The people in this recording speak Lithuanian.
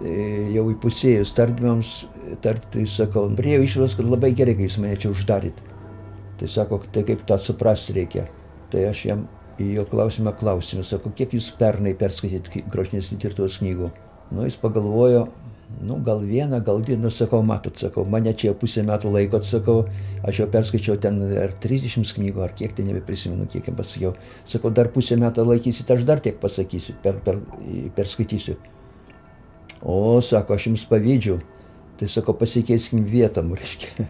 jau įpusėjus tardymams, tai sakau, priėjau išvados, kad labai gerai, kai jūs mane čia uždaryt. Tai sako, tai kaip tą suprasti reikia. Tai aš jam į jo klausimą, sako, kiek jūs pernai perskaitėt grožinės literatūros knygų? Nu, jis pagalvojo, nu, gal vieną, gal dvi, nu, sakau, matot, sakau, mane čia jau pusę metų laikot, sakau, aš jau perskaičiau ten ar 30 knygų, ar kiek, tai nebeprisimenu, kiek jam pasakiau. Sakau, dar pusę metų laikysit, aš dar tiek pasakysiu, perskaitysiu. O, sako, aš jums pavydžiu. Tai sako, pasikeiskim vietom, reiškia.